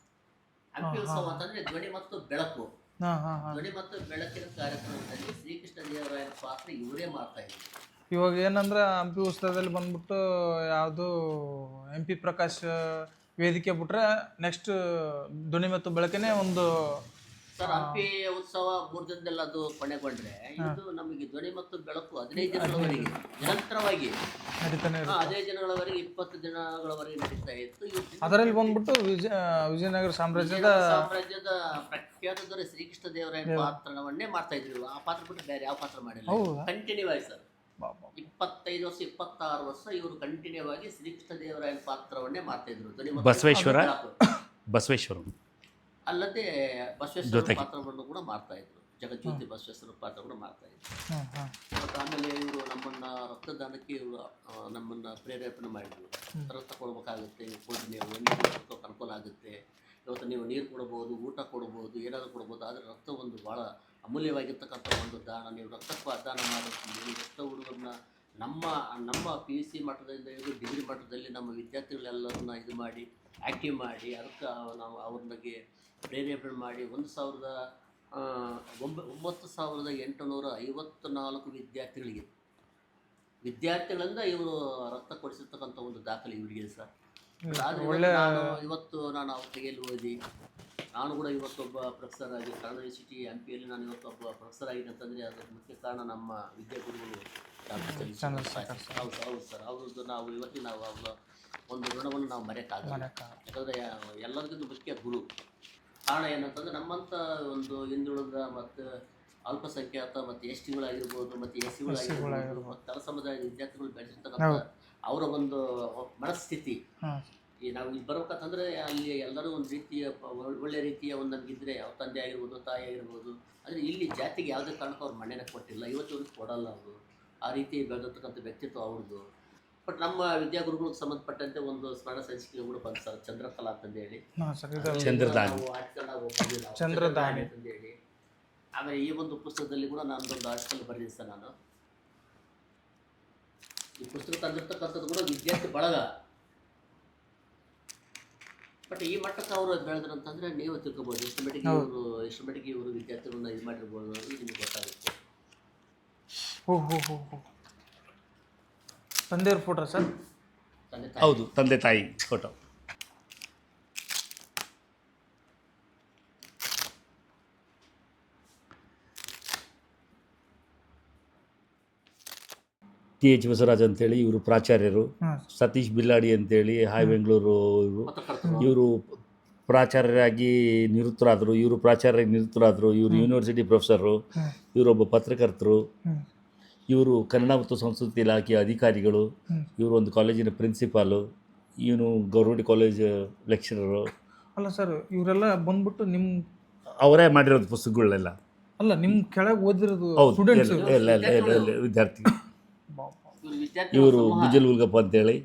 ಹಂಪಿ ಉತ್ಸವ ಅಂತಂದರೆ ಧ್ವನಿ ಮತ್ತು ಬೆಳಕು, ಧ್ವನಿ ಮತ್ತು ಬೆಳಕಿನ ಕಾರ್ಯಕ್ರಮದಲ್ಲಿ ಶ್ರೀಕೃಷ್ಣ ದೇವರಾಯನ ಪಾತ್ರ ಇವರೇ ಮಾಡ್ತಾಯಿದ್ರು. ಇವಾಗ ಏನಂದ್ರೆ ಹಂಪಿ ಉತ್ಸವದಲ್ಲಿ ಬಂದ್ಬಿಟ್ಟು ಯಾವುದು MP ಪ್ರಕಾಶ್ ವೇದಿಕೆ ಬಿಟ್ರೆ ನೆಕ್ಸ್ಟ್ ಧ್ವನಿ ಮತ್ತು ಬೆಳಕೇನೆ ಒಂದು ಸರ್. ಹಂಪಿ ಉತ್ಸವ 3 ದಿನದಲ್ಲಿ ಅದು ಕೊನೆಗೊಂಡ್ರೆ ಇದು ನಮಗೆ ಧ್ವನಿ ಮತ್ತು ಬೆಳಕು 15 ದಿನಗಳವರೆಗೆ ನಿರಂತರವಾಗಿ ನಡೀತಾನೆ ಇರುತ್ತೆ. 15 ದಿನಗಳವರೆಗೆ 20 ದಿನಗಳವರೆಗೆ ನಡೀತಾ ಇತ್ತು. ಅದರಲ್ಲಿ ಬಂದ್ಬಿಟ್ಟು ವಿಜಯನಗರ ಸಾಮ್ರಾಜ್ಯದ ಪ್ರಖ್ಯಾತ ದೊರೆ ಶ್ರೀಕೃಷ್ಣ ದೇವರಾಯನ ಪಾತ್ರವನ್ನೇ ಮಾಡ್ತಾ ಇದ್ರು. ಆ ಪಾತ್ರ ಬಿಟ್ಟು ಬೇರೆ ಯಾವ ಪಾತ್ರ ಮಾಡಿಲ್ಲ. ಕಂಟಿನ್ಯೂ ಆಗಿ ಸರ್ 25 ವರ್ಷ 26 ವರ್ಷ ಇವರು ಕಂಟಿನ್ಯೂ ಆಗಿ ಶ್ರೀಕೃಷ್ಣ ದೇವರಾಯನ ಪಾತ್ರವನ್ನೇ ಮಾಡ್ತಾ ಇದ್ರು. ಬಸವೇಶ್ವರ ಅಲ್ಲದೆ ಬಸವೇಶ್ವರ ಪಾತ್ರವನ್ನು ಕೂಡ ಮಾಡ್ತಾ ಇದ್ರು. ಜಗಜ್ಯೋತಿ ಬಸವೇಶ್ವರ ಪಾತ್ರ ಕೂಡ ಮಾಡ್ತಾ ಇದ್ರು. ಮತ್ತು ಆಮೇಲೆ ಇವರು ನಮ್ಮನ್ನು ರಕ್ತದಾನಕ್ಕೆ ಇವರು ನಮ್ಮನ್ನು ಪ್ರೇರೇಪಣೆ ಮಾಡಿದ್ರು. ರಕ್ತ ಕೊಡಬೇಕಾಗುತ್ತೆ, ಕೊಡಿ, ನೀವು ಅನುಕೂಲ ಆಗುತ್ತೆ. ಇವತ್ತು ನೀವು ನೀರು ಕೊಡ್ಬೋದು, ಊಟ ಕೊಡ್ಬೋದು, ಏನಾದರೂ ಕೊಡ್ಬೋದು. ಆದರೆ ರಕ್ತ ಒಂದು ಭಾಳ ಅಮೂಲ್ಯವಾಗಿರ್ತಕ್ಕಂಥ ಒಂದು ದಾನ. ನೀವು ರಕ್ತ ದಾನ ಮಾಡೋದು ರಕ್ತ ಹುಡುಗರನ್ನ ನಮ್ಮ PUC ಮಟ್ಟದಿಂದ ಹಿಡಿದು ಡಿಗ್ರಿ ಮಟ್ಟದಲ್ಲಿ ನಮ್ಮ ವಿದ್ಯಾರ್ಥಿಗಳೆಲ್ಲರನ್ನ ಇದು ಮಾಡಿ ಆ್ಯಕ್ಟಿವ್ ಮಾಡಿ ಅದಕ್ಕೆ ನಾವು ಅವ್ರ ಬಗ್ಗೆ ಪ್ರೇರೇಪಣೆ ಮಾಡಿ 9,854 ವಿದ್ಯಾರ್ಥಿಗಳಿಂದ ಇವರು ರಕ್ತ ಕೊಡಿಸಿರ್ತಕ್ಕಂಥ ಒಂದು ದಾಖಲೆ ಇವರಿಗೆ ಸರ್. ಆದರೆ ಇವತ್ತು ನಾನು ಅವ್ರ ಕೈಯಲ್ಲಿ ಓದಿ ನಾನು ಕೂಡ ಇವತ್ತೊಬ್ಬ ಪ್ರೊಫೆಸರ್ ಆಗಿ ಕನ್ನಡ ಯೂನಿವರ್ಸಿಟಿ ಹಂಪಿಯಲ್ಲಿ ನಾನು ಇವತ್ತೊಬ್ಬ ಪ್ರೊಫೆಸರ್ ಆಗಿದೆ ಅಂತಂದರೆ ಅದಕ್ಕೆ ಮುಖ್ಯ ಕಾರಣ ನಮ್ಮ ವಿದ್ಯಾಗುರುಗಳು ಡಾಕ್ಟರ್ ಹೌದು ಸರ್. ಅವ್ರದ್ದು ನಾವು ಇವತ್ತಿನ ನಾವು ಅವರ ಒಂದು ಋಣವನ್ನು ನಾವು ಮರೆಯೋಕ್ಕಾಗಲ್ಲ. ಯಾಕಂದರೆ ಎಲ್ಲರಿಗಿಂತ ಮುಖ್ಯ ಗುರು. ಕಾರಣ ಏನಂತಂದರೆ ನಮ್ಮಂಥ ಒಂದು ಹಿಂದುಳಿದ ಮತ್ತು ಅಲ್ಪಸಂಖ್ಯಾತ ಮತ್ತು STಗಳಾಗಿರ್ಬೋದು ಮತ್ತು SCಗಳಾಗಿರ್ಬೋದು ಮತ್ತು ತಳ ಸಮುದಾಯದ ವಿದ್ಯಾರ್ಥಿಗಳು ಬೆಳೆಸಿರ್ತಕ್ಕಂಥ ಅವರ ಒಂದು ಮನಸ್ಥಿತಿ. ಈ ನಾವು ಇಲ್ಲಿ ಬರ್ಬೇಕಂತಂದರೆ ಅಲ್ಲಿ ಎಲ್ಲರೂ ಒಂದು ರೀತಿಯ ಒಳ್ಳೆ ರೀತಿಯ ಒಂದು ನಮಗಿದ್ರೆ ಅವ್ರ ತಂದೆ ಆಗಿರ್ಬೋದು, ತಾಯಿ ಆಗಿರ್ಬೋದು. ಆದರೆ ಇಲ್ಲಿ ಜಾತಿಗೆ ಯಾವುದೇ ಕಾರಣಕ್ಕೂ ಅವ್ರು ಮನೆಯನ್ನು ಕೊಟ್ಟಿಲ್ಲ, ಇವತ್ತುವರೆಗೂ ಕೊಡಲ್ಲ. ಅವರು ಆ ರೀತಿ ಬೆಳೆದಿರ್ತಕ್ಕಂಥ ವ್ಯಕ್ತಿತ್ವ ಅವ್ರದ್ದು. ಬಟ್ ನಮ್ಮ ವಿದ್ಯಾಗುರುಗಳಿಗೆ ಸಂಬಂಧಪಟ್ಟಂತೆ ಒಂದು ಸ್ಮರಣ ಸಂಚಿಕೆ ಕೂಡ ಬಂತು ಸರ್, ಚಂದ್ರಕಲಾ ಅಂತಂದೇಳಿ, ಚಂದ್ರದಾನಿ ಅಂತಂದೇಳಿ. ಆಮೇಲೆ ಈ ಒಂದು ಪುಸ್ತಕದಲ್ಲಿ ಕೂಡ ನಾನೊಂದು ಆರ್ಟಿಕಲ್ ಬರೆದಿದ್ದೆ ಸರ್. ನಾನು ಈ ಪುಸ್ತಕ ತಂದಿರ್ತಕ್ಕಂಥದ್ದು ಕೂಡ ವಿದ್ಯಾರ್ಥಿ ಬಳಗ. ಬಟ್ ಈ ಮಟ್ಟಕ್ಕೆ ಅವರು ಬೆಳೆದ್ರಂತಂದರೆ ನೀವು ತಿಳ್ಕೊಬೋದು ಎಷ್ಟು ಮಟ್ಟಿಗೆ ಇವರು ವಿದ್ಯಾರ್ಥಿಗಳನ್ನ ಇದು ಮಾಡಿರ್ಬೋದು ಅನ್ನೋದು ನಿಮಗೆ ಗೊತ್ತಾಗುತ್ತೆ. ತಂದೆಯವ್ರ ಫೋಟೋ ಸರ್? ಹೌದು, ತಂದೆ ತಾಯಿ ಫೋಟೋ. TH ಬಸವರಾಜ್ ಅಂತೇಳಿ ಇವರು ಪ್ರಾಚಾರ್ಯರು. ಸತೀಶ್ ಬಿಲ್ಲಾಡಿ ಅಂತೇಳಿ ಹಾಯ್ ಬೆಂಗಳೂರು ಇವರು ಪ್ರಾಚಾರ್ಯರಾಗಿ ನಿವೃತ್ತರಾದರು. ಇವರು ಪ್ರಾಚಾರ್ಯರಾಗಿ ನಿವೃತ್ತರಾದರು. ಇವರು ಯೂನಿವರ್ಸಿಟಿ ಪ್ರೊಫೆಸರು. ಇವರೊಬ್ಬ ಪತ್ರಕರ್ತರು. ಇವರು ಕನ್ನಡ ಮತ್ತು ಸಂಸ್ಕೃತಿ ಇಲಾಖೆಯ ಅಧಿಕಾರಿಗಳು. ಇವರು ಒಂದು ಕಾಲೇಜಿನ ಪ್ರಿನ್ಸಿಪಾಲು. ಇವನು ಗೌರ್ಮೆಂಟ್ ಕಾಲೇಜ್ ಲೆಕ್ಚರರು. ಅಲ್ಲ ಸರ್, ಇವರೆಲ್ಲ ಬಂದ್ಬಿಟ್ಟು ನಿಮ್ಮ ಅವರೇ ಮಾಡಿರೋದು ಪುಸ್ತಕಗಳೆಲ್ಲ? ಅಲ್ಲ, ನಿಮ್ಮ ಕೆಳಗೆ ಓದಿರೋದು ಸ್ಟೂಡೆಂಟ್ಸ್ ವಿದ್ಯಾರ್ಥಿ. ಇವರು ಗುಜಲ್ ಉಲ್ಗಪ್ಪ ಅಂತೇಳಿ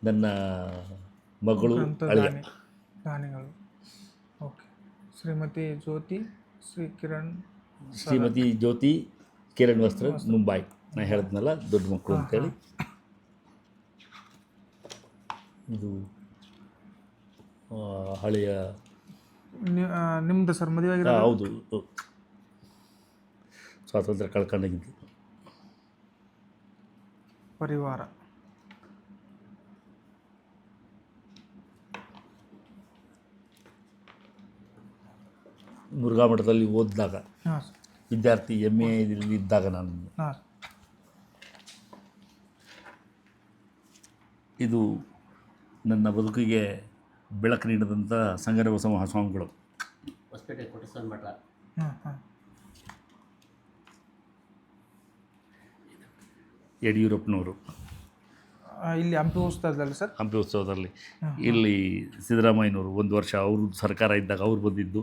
ನನ್ನ ಮಗಳು ಅಳಿಯ. ಶ್ರೀಮತಿ ಜ್ಯೋತಿ ಕಿರಣ್ ವಸ್ತ್ರ ಮುಂಬೈ. ನಾನು ಹೇಳಿದ್ನಲ್ಲ ದೊಡ್ಡ ಮಕ್ಕಳು ಅಂತೇಳಿ. ಇದು ಹಳೆಯ ನಿಮ್ದು ಸರ್ ಮದುವೆ ಆಗಿದೆ? ಹೌದು, ಸ್ವಾತಂತ್ರ್ಯ ಕಳ್ಕೊಂಡಾಗಿದ್ದು. ಪರಿವಾರ. ಮುರುಘಾ ಮಠದಲ್ಲಿ ಓದಿದಾಗ ಹಾಂ ಸರ್. ವಿದ್ಯಾರ್ಥಿ MA ಇದ್ದಾಗ ನಾನು. ಹಾಂ. ಇದು ನನ್ನ ಬದುಕಿಗೆ ಬೆಳಕು ನೀಡಿದಂಥ ಸಂಗರ ಬಸವ ಮಹಾಸ್ವಾಮಿಗಳು. ಹೊಸಪೇಟೆ ಕೋಟೇಶ್ವರ ಮಠ. ಹಾಂ ಹಾಂ. ಯಡಿಯೂರಪ್ಪನವರು ಇಲ್ಲಿ ಹಂಪಿ ಉತ್ಸವದಲ್ಲಿ ಸರ್? ಹಂಪಿ ಉತ್ಸವದಲ್ಲಿ. ಇಲ್ಲಿ ಸಿದ್ದರಾಮಯ್ಯನವರು 1 ವರ್ಷ ಅವರು ಸರ್ಕಾರ ಇದ್ದಾಗ ಅವ್ರು ಬಂದಿದ್ದು.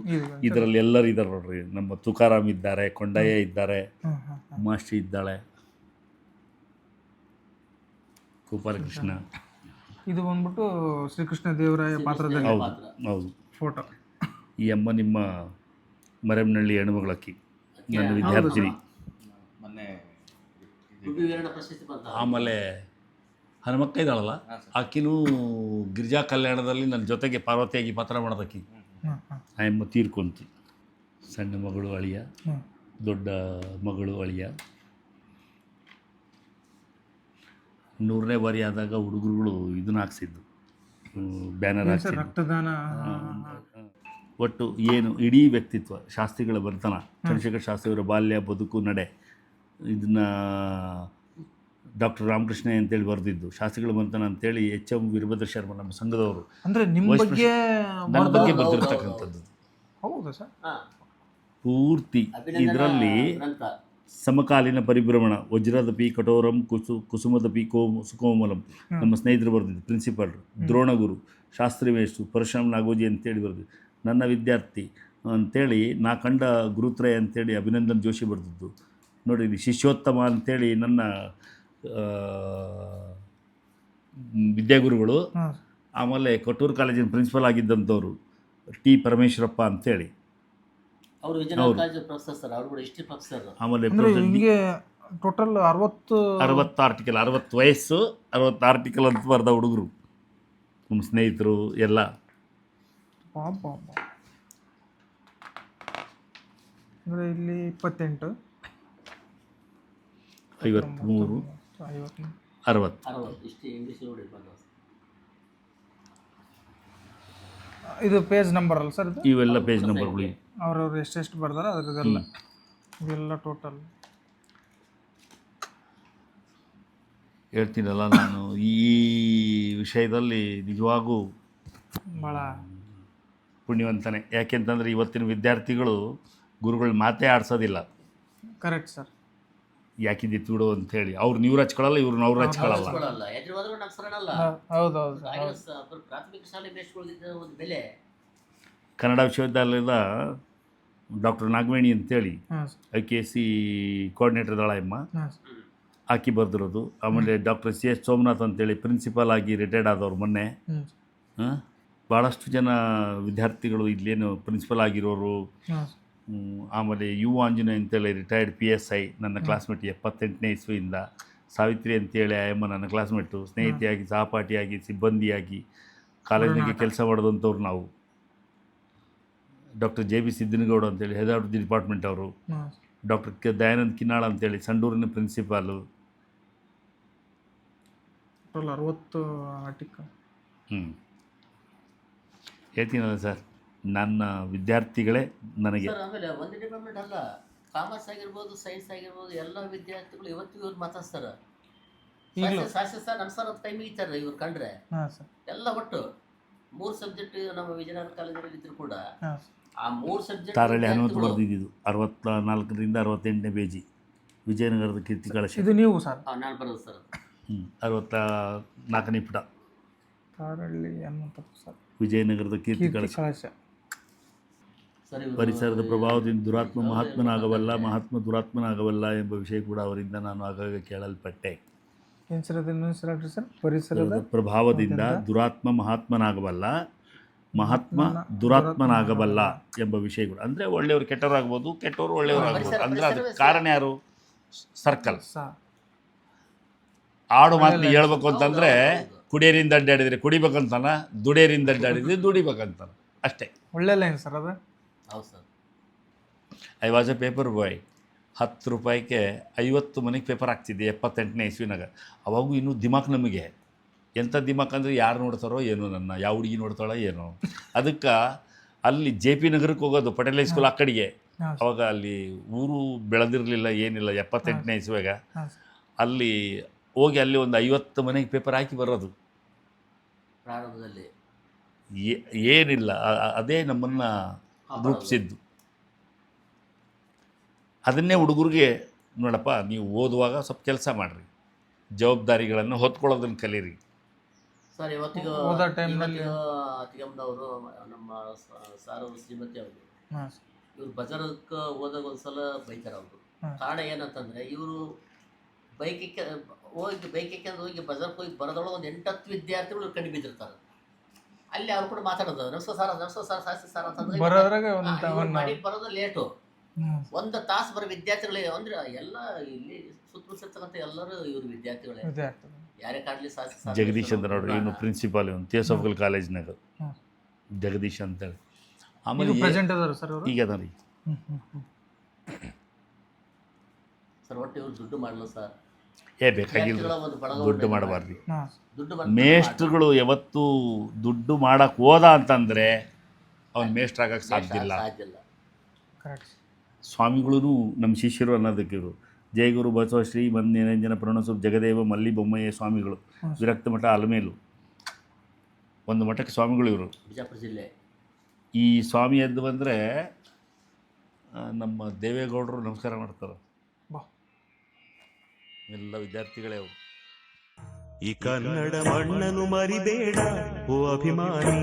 ಇದರಲ್ಲಿ ಎಲ್ಲರೂ ಇದ್ದಾರೆ ನೋಡ್ರಿ. ನಮ್ಮ ತುಕಾರಾಮ್ ಇದ್ದಾರೆ, ಕೊಂಡಯ್ಯ ಇದ್ದಾರೆ, ಉಮಾಶ್ರೀ ಇದ್ದಾಳೆ, ಗೋಪಾಲಕೃಷ್ಣ. ಇದು ಬಂದ್ಬಿಟ್ಟು ಶ್ರೀಕೃಷ್ಣ ದೇವರಾಯ ಪಾತ್ರದಲ್ಲಿ ಹೌದು ಹೌದು. ಫೋಟೋ. ಈ ಅಮ್ಮ ನಿಮ್ಮ ಮರೆಮನಹಳ್ಳಿ ಹೆಣ್ಣುಮಗಳಕ್ಕಿ, ನನ್ನ ವಿದ್ಯಾರ್ಥಿನಿ. ಗುಬ್ಬಿ ವೀರಣ್ಣ ಪ್ರಶಸ್ತಿ ಬಂತ. ಆಮೇಲೆ ಹನುಮಕ್ಕ ಇದ್ದಾಳಲ್ಲ, ಆಕಿನೂ ಗಿರಿಜಾ ಕಲ್ಯಾಣದಲ್ಲಿ ನನ್ನ ಜೊತೆಗೆ ಪಾರ್ವತಿಯಾಗಿ ಪಾತ್ರ ಮಾಡೋದಕ್ಕಿ. ಆ ಅಮ್ಮ ತೀರ್ಕೊಂತು. ಸಣ್ಣ ಮಗಳು ಅಳಿಯ, ದೊಡ್ಡ ಮಗಳು ಅಳಿಯ. 100ನೇ ಬಾರಿ ಆದಾಗ ಹುಡುಗರುಗಳು ಇದನ್ನ ಹಾಕ್ಸಿದ್ದು, ಬ್ಯಾನರ್ ಹಾಕ್ಸಿದ್ದು. ರಕ್ತದಾನ. ಒಟ್ಟು ಏನು ಇಡೀ ವ್ಯಕ್ತಿತ್ವ, ಶಾಸ್ತ್ರಿಗಳ ಬರ್ತನ, ಚಂದ್ರಶೇಖರ್ ಶಾಸ್ತ್ರಿಯವರ ಬಾಲ್ಯ ಬದುಕು ನಡೆ, ಇದನ್ನು ಡಾಕ್ಟರ್ ರಾಮಕೃಷ್ಣ ಅಂತೇಳಿ ಬರೆದಿದ್ದು. ಶಾಸ್ತ್ರಿಗಳ ಬಂತನ ಅಂತೇಳಿ HM ವೀರಭದ್ರ ಶರ್ಮ ನಮ್ಮ ಸಂಘದವರು ಅಂದರೆ ನಿಮ್ಮ ಬಗ್ಗೆ ನನ್ನ ಬಗ್ಗೆ ಬರೆದಿರ್ತಕ್ಕಂಥದ್ದು. ಹೌದಾ ಸರ್? ಪೂರ್ತಿ ಇದರಲ್ಲಿ ಸಮಕಾಲೀನ ಪರಿಭ್ರಮಣ, ವಜ್ರದಪಿ ಕಠೋರಂ ಕುಸುಮದಪಿ ಸುಕೋಮಲಂ ನಮ್ಮ ಸ್ನೇಹಿತರು ಬರೆದಿದ್ದು. ಪ್ರಿನ್ಸಿಪಾಲ್ ದ್ರೋಣಗುರು, ಶಾಸ್ತ್ರಿ ಮೇಷ್ಟ್ರು ಪರಶುರಾಮ್ ನಾಗೋಜಿ ಅಂತೇಳಿ ಬರೆದಿದ್ದು. ನನ್ನ ವಿದ್ಯಾರ್ಥಿ ಅಂಥೇಳಿ ನಾ ಕಂಡ ಗುರುತ್ರಯ ಅಂತೇಳಿ ಅಭಿನಂದನ್ ಜೋಶಿ ಬರೆದಿದ್ದು. ನೋಡಿ, ಇದು ಶಿಷ್ಯೋತ್ತಮ ಅಂಥೇಳಿ ನನ್ನ ವಿದ್ಯಾಗುರುಗಳು. ಆಮೇಲೆ ಕೊಟ್ಟೂರು ಕಾಲೇಜಿನ ಪ್ರಿನ್ಸಿಪಲ್ ಆಗಿದ್ದಂಥವ್ರು T ಪರಮೇಶ್ವರಪ್ಪ ಅಂತೇಳಿ ಅವರು ವಿಜಯನಗರ ಕಾಲೇಜ್ ಪ್ರೊಫೆಸರ್ ಸರ್. ಅವರು ಕೂಡ ಹಿಸ್ಟ್ರಿ ಪ್ರೊಫೆಸರ್. ಆಮೇಲೆ ಹಿಂಗೆ ಟೋಟಲ್ 60 ಆರ್ಟಿಕಲ್, 60 ವಯಸ್ಸು 60 ಆರ್ಟಿಕಲ್ ಅಂತ ಬರೆದ ಹುಡುಗರು ನಮ್ಮ ಸ್ನೇಹಿತರು ಎಲ್ಲ. ಅಂದರೆ ಇಲ್ಲಿ 28, 53, 60. ಹಿಸ್ಟ್ರಿ ಇಂಗ್ಲೀಷ್ ನೋಡಿ ಬಂದ. ಇದು ಪೇಜ್ ನಂಬರ್ ಅಲ್ಲ ಸರ್? ಇವೆಲ್ಲ ಪೇಜ್ ನಂಬರ್ಗಳು. ಅವ್ರವ್ರು ಎಷ್ಟೆಷ್ಟು ಬರ್ದಾರ ಅದರದೆಲ್ಲ ಇವೆಲ್ಲ ಟೋಟಲ್ ಹೇಳ್ತೀನಲ್ಲ ನಾನು. ಈ ವಿಷಯದಲ್ಲಿ ನಿಜವಾಗೂ ಭಾಳ ಪುಣ್ಯವಂತನೇ. ಯಾಕೆಂತಂದರೆ ಇವತ್ತಿನ ವಿದ್ಯಾರ್ಥಿಗಳು ಗುರುಗಳ ಮಾತೇ ಆಡ್ಸೋದಿಲ್ಲ. Correct sir. ಯಾಕಿದ್ದಿತ್ತು ಬಿಡು ಅಂತೇಳಿ ಅವ್ರು ನೀವು ಹಚ್ಕೊಳ್ಳಲ್ಲ, ಇವ್ರು ಅವ್ರು ಹಚ್ಕೊಳ್ಳಲ್ಲ. ಹೌದೌದು. ಪ್ರಾಥಮಿಕ ಶಾಲೆ ಮೇಷ್ಟ್ಗಳಿದ್ದ ಒಂದು ಬೆಲೆ. ಕನ್ನಡ ವಿಶ್ವವಿದ್ಯಾಲಯದ ಡಾಕ್ಟರ್ ನಾಗವೇಣಿ ಅಂತೇಳಿ IKC ಕೋಆರ್ಡಿನೇಟರ್ ದಳಯಮ್ಮ ಆಕಿ ಬರೆದಿರೋದು. ಆಮೇಲೆ ಡಾಕ್ಟರ್ CS ಸೋಮನಾಥ್ ಅಂತೇಳಿ ಪ್ರಿನ್ಸಿಪಾಲ್ ಆಗಿ ರಿಟೈರ್ಡ್ ಆದವ್ರು ಮೊನ್ನೆ. ಭಾಳಷ್ಟು ಜನ ವಿದ್ಯಾರ್ಥಿಗಳು ಇಲ್ಲೇನು ಪ್ರಿನ್ಸಿಪಲ್ ಆಗಿರೋರು. ಆಮೇಲೆ ಆಂಜನೇಯ ಅಂತೇಳಿ ರಿಟೈರ್ಡ್ PSI ನನ್ನ ಕ್ಲಾಸ್ಮೇಟ್ 78ನೇ ಇಸ್ವಿಯಿಂದ. ಸಾವಿತ್ರಿ ಅಂತೇಳಿ ಆಯಮ್ಮ ನನ್ನ ಕ್ಲಾಸ್ಮೇಟು, ಸ್ನೇಹಿತೆಯಾಗಿ, ಸಹಪಾಠಿಯಾಗಿ, ಸಿಬ್ಬಂದಿಯಾಗಿ ಕಾಲೇಜಿನಾಗೆ ಕೆಲಸ ಮಾಡಿದಂಥವ್ರು ನಾವು. ಡಾಕ್ಟರ್ JB ಸಿದ್ದನಗೌಡ ಅಂತೇಳಿ ಹೆಡ್ ಆಫ್ ದಿ ಡಿಪಾರ್ಟ್ಮೆಂಟ್ ಅವರು. ಡಾಕ್ಟರ್ ದಯಾನಂದ್ ಕಿನ್ನಾಳ ಅಂತೇಳಿ ಸಂಡೂರಿನ ಪ್ರಿನ್ಸಿಪಾಲು. 60 ಆರ್ಟಿಕಲ್. ಹೇಳ್ತೀನಲ್ಲ ಸರ್, ನನ್ನ ವಿದ್ಯಾರ್ಥಿಗಳೇ ನನಗೆ. ಆಮೇಲೆ ಒಂದು ಡಿಪಾರ್ಟ್ಮೆಂಟ್ ಅಲ್ಲ, ಕಾಮರ್ಸ್ ಆಗಿರ್ಬೋದು, ಸೈನ್ಸ್ ಆಗಿರ್ಬೋದು, ಎಲ್ಲ ವಿದ್ಯಾರ್ಥಿಗಳು ಇವತ್ತು ಇವ್ರು ಮಾತಾಡ್ತಾರೆ. ಶಾಸ್ತ್ರ ಸರ್ ನಮ್ಮ ಸರ್ ಕೈ ಮುಗಿತಾರೆ ಇವ್ರು ಕಂಡ್ರೆ. ಎಲ್ಲ ಒಟ್ಟು 3 ಸಬ್ಜೆಕ್ಟ್ ನಮ್ಮ ವಿಜಯನಗರ ಕಾಲೇಜಲ್ಲಿ ಇದ್ರು ಕೂಡ ಆ 3 ಸಬ್ಜೆಕ್ಟ್ ತಾರಳ್ಳಿ ಹನುಮಂತ ಬರೆದಿದ್ದು 64ರಿಂದ 68ನೇ ಪೇಜಿ ವಿಜಯನಗರದ ಕೀರ್ತಿ ಕಳಶ. ಇದು ನೀವು ಸರ್? ನಾನು ಬರೋದು ಸರ್. 64ನೇ ಪುಟ ತಾರಳ್ಳಿ ಹನುಮಂತ ಸರ್, ವಿಜಯನಗರದ ಕೀರ್ತಿ ಕಳಶ. ಪರಿಸರದ ಪ್ರಭಾವದಿಂದ ದುರಾತ್ಮ ಮಹಾತ್ಮನಾಗಬಲ್ಲ, ಮಹಾತ್ಮ ದುರಾತ್ಮನಾಗಬಲ್ಲ ಎಂಬ ವಿಷಯ ಕೂಡ ಅವರಿಂದ ನಾನು ಆಗಾಗ ಕೇಳಲ್ಪಟ್ಟೆ. ಪರಿಸರದ ಪ್ರಭಾವದಿಂದ ದುರಾತ್ಮ ಮಹಾತ್ಮನಾಗಬಲ್ಲ, ಮಹಾತ್ಮ ದುರಾತ್ಮನಾಗಬಲ್ಲ ಎಂಬ ವಿಷಯಗಳು. ಅಂದರೆ ಒಳ್ಳೆಯವರು ಕೆಟ್ಟವರಾಗ್ಬೋದು, ಕೆಟ್ಟವರು ಒಳ್ಳೆಯವರಾಗ್ಬೋದು. ಅಂದರೆ ಅದಕ್ಕೆ ಕಾರಣ ಯಾರು? ಸರ್ಕಲ್. ಆಡು ಮಾತು ಹೇಳ್ಬೇಕು ಅಂತಂದರೆ ಕುಡಿಯರಿಂದ ಅಡ್ಡಾಡಿದರೆ ಕುಡಿಬೇಕಂತಾನ, ದುಡಿಯರಿಂದ ಅಡ್ಡಾಡಿದರೆ ದುಡಿಬೇಕಂತಾನ, ಅಷ್ಟೇ. ಒಳ್ಳೆ ಲೈನ್ ಸರ್ ಅದು. ಹೌದು sir. I was a paper boy. 10 ರೂಪಾಯಿಗೆ 50 ಮನೆಗೆ ಪೇಪರ್ ಹಾಕ್ತಿದ್ದೆ 78ನೇ ಇಸ್ವಿನಾಗ. ಅವಾಗೂ ಇನ್ನೂ ದಿಮಾಕ್ ನಮಗೆ ಎಂಥ ದಿಮಾಕ್ ಅಂದರೆ ಯಾರು ನೋಡ್ತಾರೋ ಏನೋ, ನನ್ನ ಯಾವ ಹುಡುಗಿ ನೋಡ್ತಾಳೋ ಏನೋ. ಅದಕ್ಕೆ ಅಲ್ಲಿ JP ನಗರಕ್ಕೆ ಹೋಗೋದು, ಪಟೇಲ್ ಹೈಸ್ಕೂಲ್ ಆ ಕಡೆಗೆ. ಅವಾಗ ಅಲ್ಲಿ ಊರು ಬೆಳೆದಿರಲಿಲ್ಲ, ಏನಿಲ್ಲ. 78ನೇ ಇಸ್ವಿಯಾಗ ಅಲ್ಲಿ ಹೋಗಿ ಅಲ್ಲಿ ಒಂದು 50 ಮನೆಗೆ ಪೇಪರ್ ಹಾಕಿ ಬರೋದು ಪ್ರಾರಂಭದಲ್ಲಿ ಏನಿಲ್ಲ. ಅದೇ ನಮ್ಮನ್ನು ರೂಪಿಸಿದ್ದು. ಅದನ್ನೇ ಹುಡುಗರಿಗೆ ನೋಡಪ್ಪ, ನೀವು ಓದುವಾಗ ಸ್ವಲ್ಪ ಕೆಲಸ ಮಾಡಿರಿ, ಜವಾಬ್ದಾರಿಗಳನ್ನು ಹೊತ್ಕೊಳ್ಳೋದನ್ನು ಕಲೀರಿ. ಸರ್ ಇವತ್ತಿಗೂ ಓದೋ ಟೈಮ್ನಲ್ಲಿ ಅತಿಗಮ್ನವರು ನಮ್ಮ ಸಾರು ಶ್ರೀಮತಿ ಅವರು ಇವ್ರು ಬಜಾರಕ್ಕೆ ಹೋದಾಗ ಒಂದ್ಸಲ ಬೈತಾರೆ ಅವರು. ಕಾರಣ ಏನಂತಂದರೆ ಇವರು ಬೈಕಿಗೆ ಹೋಗಿ ಬಜಾರ್ಗೆ ಹೋಗಿ ಬರೋದ್ರೊಳಗೆ ಒಂದು 8-10 ವಿದ್ಯಾರ್ಥಿಗಳು ಕಂಡು ಬಿದ್ದಿರ್ತಾರೆ. ಅಲ್ಲಿ ಅವ್ರು ಕೂಡ ಮಾತಾಡೋದು ನರ್ಸೋ ಸರ್ ಸಾಸಿ ಸರ್ ಅಂತಂದ್ರೆ ಮಾಡಿ ಬರೋದು ಲೇಟು. 1 ತಾಸು ಬರೋ ವಿದ್ಯಾರ್ಥಿಗಳೇ ಅಂದರೆ ಎಲ್ಲ ಇಲ್ಲಿ ಸುತ್ತಮುತ್ತತಕ್ಕಂಥ ಎಲ್ಲರೂ ಇವರು ವಿದ್ಯಾರ್ಥಿಗಳೇ. ಯಾರೇ ಕಾಡಲಿ ಸಾಸಿ ಸರ್. ಜಗದೀಶ್ ಅಂತ ನೋಡ್ರಿ, ಇವನು ಪ್ರಿನ್ಸಿಪಾಲ್, ಇವನು ಥಿಯೋಸಾಫಿಕಲ್ ಕಾಲೇಜ್ನಾಗ ಜಗದೀಶ್ ಅಂತೇಳಿ. ಆಮೇಲೆ ಈಗ ಅದ ರೀ ಸರ್. ಒಟ್ಟು ಇವ್ರು ದುಡ್ಡು ಮಾಡಲ್ಲ ಸರ್. ಬೇಕಾಗಿಲ್ಲ, ದುಡ್ಡು ಮಾಡಬಾರ್ದು. ಮೇಷ್ಟ್ರುಗಳು ಯಾವತ್ತೂ ದುಡ್ಡು ಮಾಡಕ್ಕೆ ಹೋದ ಅಂತಂದರೆ ಅವನು ಮೇಷ್ಟ್ರ ಆಗಕ್ಕೆ ಸಾಧ್ಯ ಇಲ್ಲ. ಸ್ವಾಮಿಗಳೂ ನಮ್ಮ ಶಿಷ್ಯರು ಅನ್ನೋದಕ್ಕೆ ಇವರು ಜಯಗುರು ಬಸವಶ್ರೀ ನಿರಂಜನ ಪ್ರಣಸು ಜಗದೇವ ಮಲ್ಲಿ ಬೊಮ್ಮಯ್ಯ ಸ್ವಾಮಿಗಳು, ವಿರಕ್ತ ಮಠ ಅಲಮೇಲು, ಒಂದು ಮಠಕ್ಕೆ ಸ್ವಾಮಿಗಳು ಇವರು. ಬಿಜಾಪುರ ಜಿಲ್ಲೆ. ಈ ಸ್ವಾಮಿ ಎದ್ದು ಬಂದರೆ ನಮ್ಮ ದೇವೇಗೌಡರು ನಮಸ್ಕಾರ ಮಾಡ್ತಾರೆ. ಎಲ್ಲ ವಿದ್ಯಾರ್ಥಿಗಳೇ ಅವರು. ಈ ಕನ್ನಡ ಮಣ್ಣನ್ನು ಮರಿಬೇಡ ಓ ಅಭಿಮಾನಿ.